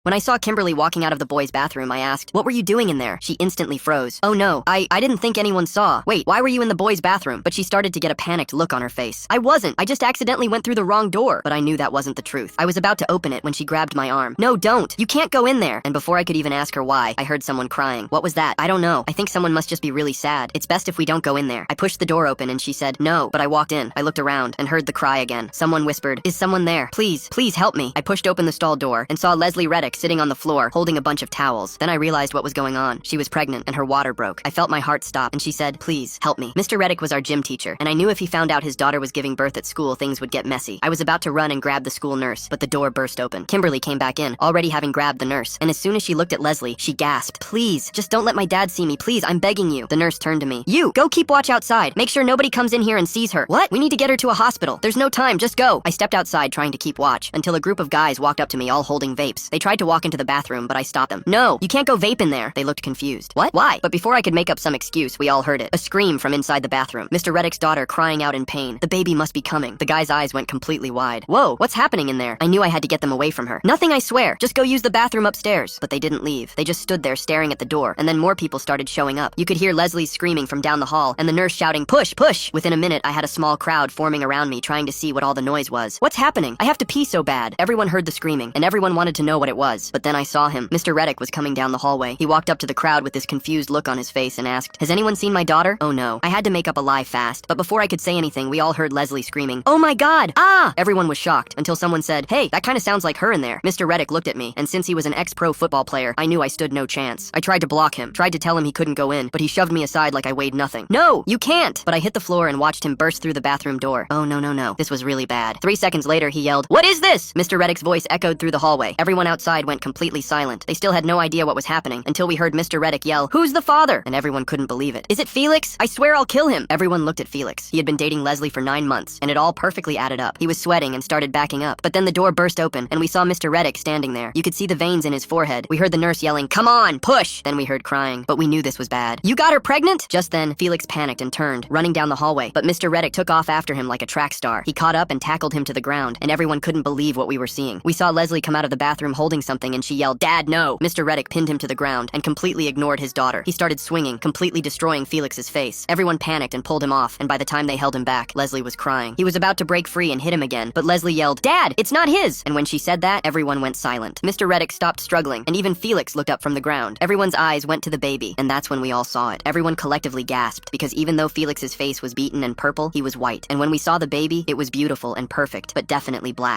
When I saw Kimberly walking out of the boys' bathroom, I asked, "What were you doing in there?" She instantly froze. "Oh no, I didn't think anyone saw." "Wait, why were you in the boys' bathroom?" But she started to get a panicked look on her face. "I wasn't. I just accidentally went through the wrong door." But I knew that wasn't the truth. I was about to open it when she grabbed my arm. "No, don't. You can't go in there." And before I could even ask her why, I heard someone crying. "What was that?" "I don't know. I think someone must just be really sad. It's best if we don't go in there." I pushed the door open and she said, "No." But I walked in. I looked around and heard the cry again. Someone whispered, "Is someone there? Please, please help me." I pushed open the stall door and saw Leslie Reddick sitting on the floor, holding a bunch of towels. Then I realized what was going on. She was pregnant and her water broke. I felt my heart stop and she said, "Please, help me." Mr. Reddick was our gym teacher, and I knew if he found out his daughter was giving birth at school, things would get messy. I was about to run and grab the school nurse, but the door burst open. Kimberly came back in, already having grabbed the nurse, and as soon as she looked at Leslie, she gasped, "Please, just don't let my dad see me, please, I'm begging you." The nurse turned to me. "You, go keep watch outside. Make sure nobody comes in here and sees her." "What? We need to get her to a hospital. There's no time, just go." I stepped outside trying to keep watch, until a group of guys walked up to me all holding vapes. They tried to walk into the bathroom, but I stopped them. "No, you can't go vape in there." They looked confused. "What? Why?" But before I could make up some excuse, we all heard it. A scream from inside the bathroom. Mr. Reddick's daughter crying out in pain. The baby must be coming. The guy's eyes went completely wide. "Whoa, what's happening in there?" I knew I had to get them away from her. "Nothing, I swear. Just go use the bathroom upstairs." But they didn't leave. They just stood there staring at the door, and then more people started showing up. You could hear Leslie screaming from down the hall, and the nurse shouting, "Push, push!" Within a minute, I had a small crowd forming around me trying to see what all the noise was. "What's happening? I have to pee so bad." Everyone heard the screaming, and everyone wanted to know what it was. But then I saw him. Mr. Reddick was coming down the hallway. He walked up to the crowd with this confused look on his face and asked, "Has anyone seen my daughter?" Oh no. I had to make up a lie fast, but before I could say anything, we all heard Leslie screaming, "Oh my god! Ah!" Everyone was shocked until someone said, "Hey, that kind of sounds like her in there." Mr. Reddick looked at me, and since he was an ex-pro football player, I knew I stood no chance. I tried to block him, tried to tell him he couldn't go in, but he shoved me aside like I weighed nothing. "No, you can't!" But I hit the floor and watched him burst through the bathroom door. Oh no, no, no. This was really bad. 3 seconds later, he yelled, "What is this?" Mr. Reddick's voice echoed through the hallway. Everyone outside went completely silent. They still had no idea what was happening until we heard Mr. Reddick yell, "Who's the father?" And everyone couldn't believe it. "Is it Felix? I swear I'll kill him." Everyone looked at Felix. He had been dating Leslie for 9 months, and it all perfectly added up. He was sweating and started backing up. But then the door burst open, and we saw Mr. Reddick standing there. You could see the veins in his forehead. We heard the nurse yelling, "Come on, push!" Then we heard crying, but we knew this was bad. "You got her pregnant?" Just then, Felix panicked and turned, running down the hallway. But Mr. Reddick took off after him like a track star. He caught up and tackled him to the ground, and everyone couldn't believe what we were seeing. We saw Leslie come out of the bathroom holding something, and she yelled, "Dad, no!" Mr. Reddick pinned him to the ground and completely ignored his daughter. He started swinging, completely destroying Felix's face. Everyone panicked and pulled him off, and by the time they held him back, Leslie was crying. He was about to break free and hit him again, but Leslie yelled, "Dad, it's not his!" And when she said that, everyone went silent. Mr. Reddick stopped struggling, and even Felix looked up from the ground. Everyone's eyes went to the baby, and that's when we all saw it. Everyone collectively gasped, because even though Felix's face was beaten and purple, he was white. And when we saw the baby, it was beautiful and perfect, but definitely black.